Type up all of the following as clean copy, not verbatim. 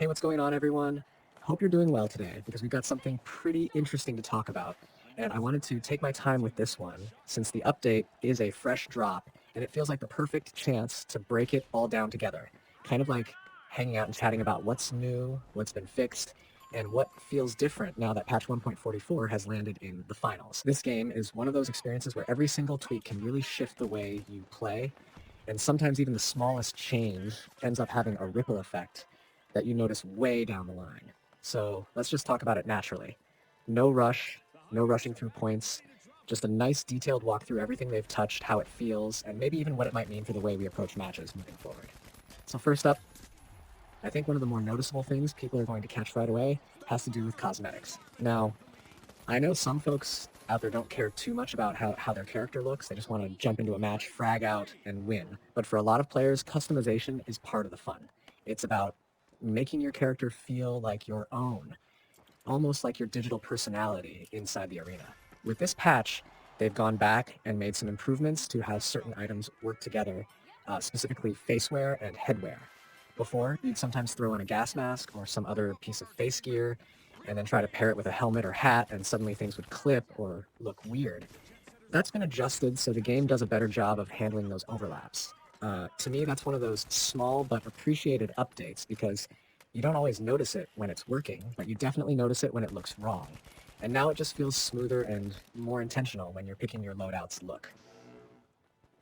Hey, what's going on, everyone? Hope you're doing well today because we've got something pretty interesting to talk about. And I wanted to take my time with this one since the update is a fresh drop and it feels like the perfect chance to break it all down together. Kind of like hanging out and chatting about what's new, what's been fixed, and what feels different now that patch 1.44 has landed in the finals. This game is one of those experiences where every single tweak can really shift the way you play, and sometimes even the smallest change ends up having a ripple effect that you notice way down the line. So let's just talk about it naturally. No rush, no rushing through points, just a nice detailed walk through everything they've touched, how it feels, and maybe even what it might mean for the way we approach matches moving forward. So first up, I think one of the more noticeable things people are going to catch right away has to do with cosmetics. Now, I know some folks out there don't care too much about how their character looks. They just want to jump into a match, frag out, and win. But for a lot of players, customization is part of the fun. It's about making your character feel like your own, almost like your digital personality inside the arena. With this patch, they've gone back and made some improvements to how certain items work together, specifically facewear and headwear. Before, you'd sometimes throw on a gas mask or some other piece of face gear and then try to pair it with a helmet or hat, and suddenly things would clip or look weird. That's been adjusted so the game does a better job of handling those overlaps. To me, that's one of those small but appreciated updates because you don't always notice it when it's working, but you definitely notice it when it looks wrong. And now it just feels smoother and more intentional when you're picking your loadout's look.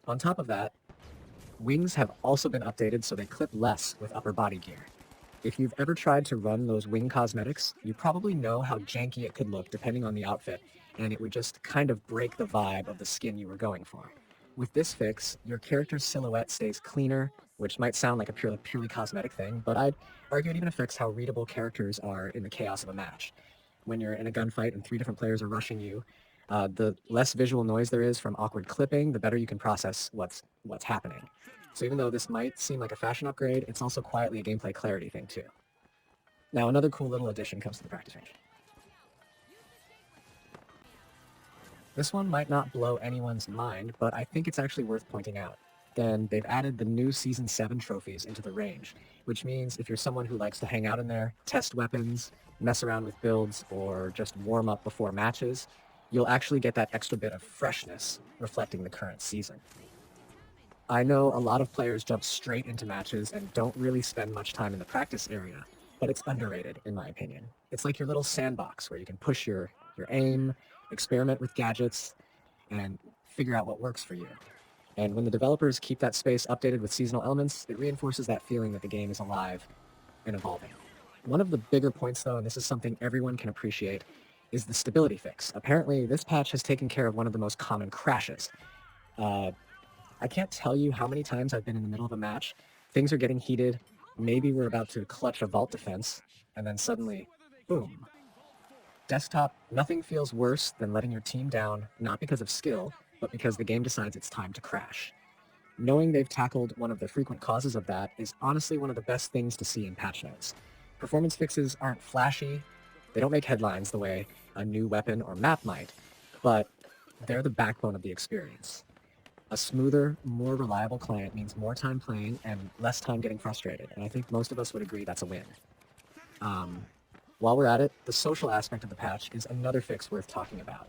On top of that, wings have also been updated so they clip less with upper body gear. If you've ever tried to run those wing cosmetics, you probably know how janky it could look depending on the outfit, and it would just kind of break the vibe of the skin you were going for. With this fix, your character's silhouette stays cleaner, which might sound like a purely cosmetic thing, but I'd argue it even affects how readable characters are in the chaos of a match. When you're in a gunfight and three different players are rushing you, the less visual noise there is from awkward clipping, the better you can process what's happening. So even though this might seem like a fashion upgrade, it's also quietly a gameplay clarity thing too. Now another cool little addition comes to the practice range. This one might not blow anyone's mind, but I think it's actually worth pointing out. Then they've added the new Season 7 trophies into the range, which means if you're someone who likes to hang out in there, test weapons, mess around with builds, or just warm up before matches, you'll actually get that extra bit of freshness reflecting the current season. I know a lot of players jump straight into matches and don't really spend much time in the practice area, but it's underrated in my opinion. It's like your little sandbox where you can push your aim, experiment with gadgets, and figure out what works for you. And when the developers keep that space updated with seasonal elements, it reinforces that feeling that the game is alive and evolving. One of the bigger points though, and this is something everyone can appreciate, is the stability fix. Apparently, this patch has taken care of one of the most common crashes. Uh, I can't tell you how many times I've been in the middle of a match, things are getting heated, maybe we're about to clutch a vault defense, and then suddenly, boom. Desktop, nothing feels worse than letting your team down, not because of skill, but because the game decides it's time to crash. Knowing they've tackled one of the frequent causes of that is honestly one of the best things to see in patch notes. Performance fixes aren't flashy, they don't make headlines the way a new weapon or map might, but they're the backbone of the experience. A smoother, more reliable client means more time playing and less time getting frustrated, and I think most of us would agree that's a win. Um, while we're at it, the social aspect of the patch is another fix worth talking about.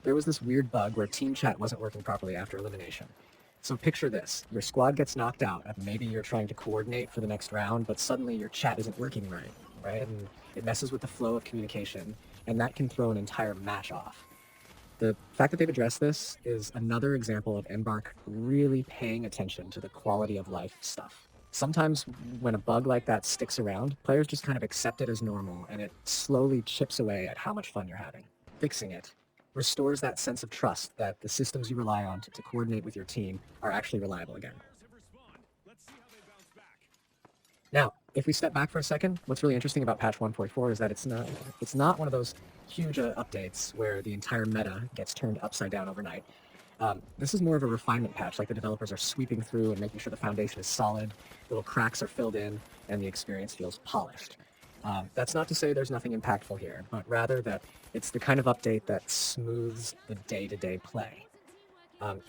There was this weird bug where team chat wasn't working properly after elimination. So picture this, your squad gets knocked out, and maybe you're trying to coordinate for the next round, but suddenly your chat isn't working right? And it messes with the flow of communication, and that can throw an entire match off. The fact that they've addressed this is another example of Embark really paying attention to the quality of life stuff. Sometimes when a bug like that sticks around, players just kind of accept it as normal, and it slowly chips away at how much fun you're having. Fixing it restores that sense of trust that the systems you rely on to coordinate with your team are actually reliable again. Now, if we step back for a second, what's really interesting about patch 1.4 is that it's not one of those huge updates where the entire meta gets turned upside down overnight. This is more of a refinement patch, like the developers are sweeping through and making sure the foundation is solid, little cracks are filled in, and the experience feels polished. That's not to say there's nothing impactful here, but rather that it's the kind of update that smooths the day-to-day play.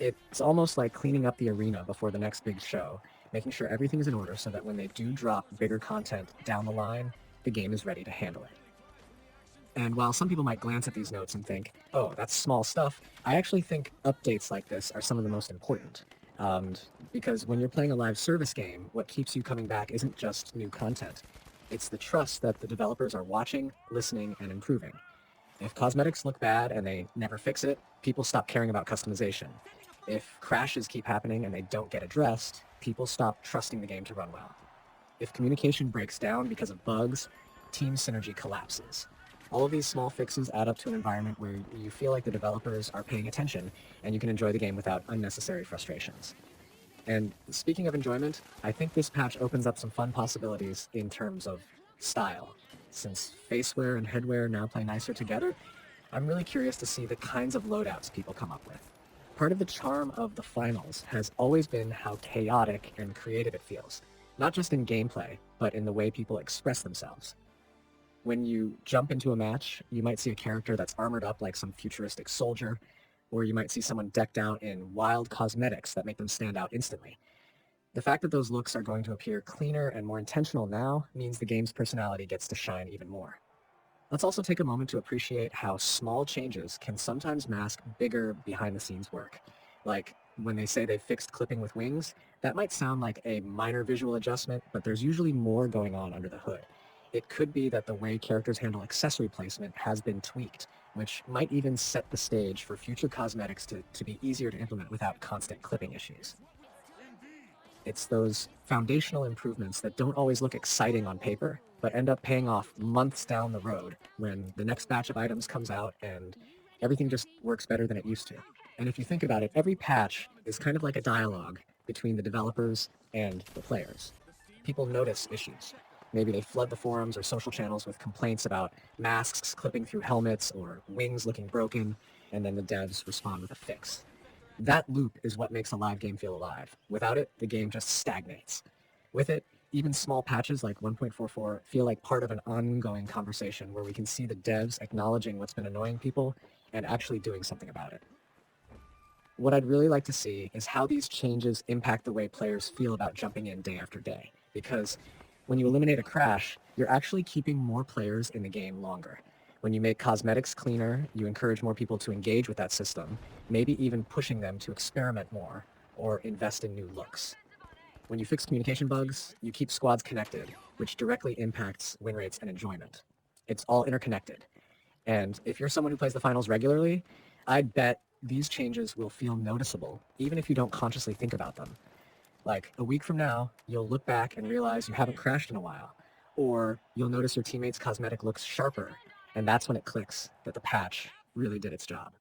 It's almost like cleaning up the arena before the next big show, making sure everything is in order so that when they do drop bigger content down the line, the game is ready to handle it. And while some people might glance at these notes and think, oh, that's small stuff, I actually think updates like this are some of the most important. Um, because when you're playing a live service game, what keeps you coming back isn't just new content. It's the trust that the developers are watching, listening, and improving. If cosmetics look bad and they never fix it, people stop caring about customization. If crashes keep happening and they don't get addressed, people stop trusting the game to run well. If communication breaks down because of bugs, team synergy collapses. All of these small fixes add up to an environment where you feel like the developers are paying attention and you can enjoy the game without unnecessary frustrations. And speaking of enjoyment, I think this patch opens up some fun possibilities in terms of style. Since facewear and headwear now play nicer together, I'm really curious to see the kinds of loadouts people come up with. Part of the charm of the finals has always been how chaotic and creative it feels, not just in gameplay, but in the way people express themselves. When you jump into a match, you might see a character that's armored up like some futuristic soldier, or you might see someone decked out in wild cosmetics that make them stand out instantly. The fact that those looks are going to appear cleaner and more intentional now means the game's personality gets to shine even more. Let's also take a moment to appreciate how small changes can sometimes mask bigger behind-the-scenes work. Like when they say they fixed clipping with wings, that might sound like a minor visual adjustment, but there's usually more going on under the hood. It could be that the way characters handle accessory placement has been tweaked, which might even set the stage for future cosmetics to be easier to implement without constant clipping issues. It's those foundational improvements that don't always look exciting on paper, but end up paying off months down the road when the next batch of items comes out and everything just works better than it used to. And if you think about it, every patch is kind of like a dialogue between the developers and the players. People notice issues. Maybe they flood the forums or social channels with complaints about masks clipping through helmets or wings looking broken, and then the devs respond with a fix. That loop is what makes a live game feel alive. Without it, the game just stagnates. With it, even small patches like 1.44 feel like part of an ongoing conversation where we can see the devs acknowledging what's been annoying people and actually doing something about it. What I'd really like to see is how these changes impact the way players feel about jumping in day after day. Because when you eliminate a crash, you're actually keeping more players in the game longer. When you make cosmetics cleaner, you encourage more people to engage with that system, maybe even pushing them to experiment more or invest in new looks. When you fix communication bugs, you keep squads connected, which directly impacts win rates and enjoyment. It's all interconnected. And if you're someone who plays the finals regularly, I'd bet these changes will feel noticeable, even if you don't consciously think about them. Like a week from now, you'll look back and realize you haven't crashed in a while. Or you'll notice your teammate's cosmetic looks sharper, and that's when it clicks that the patch really did its job.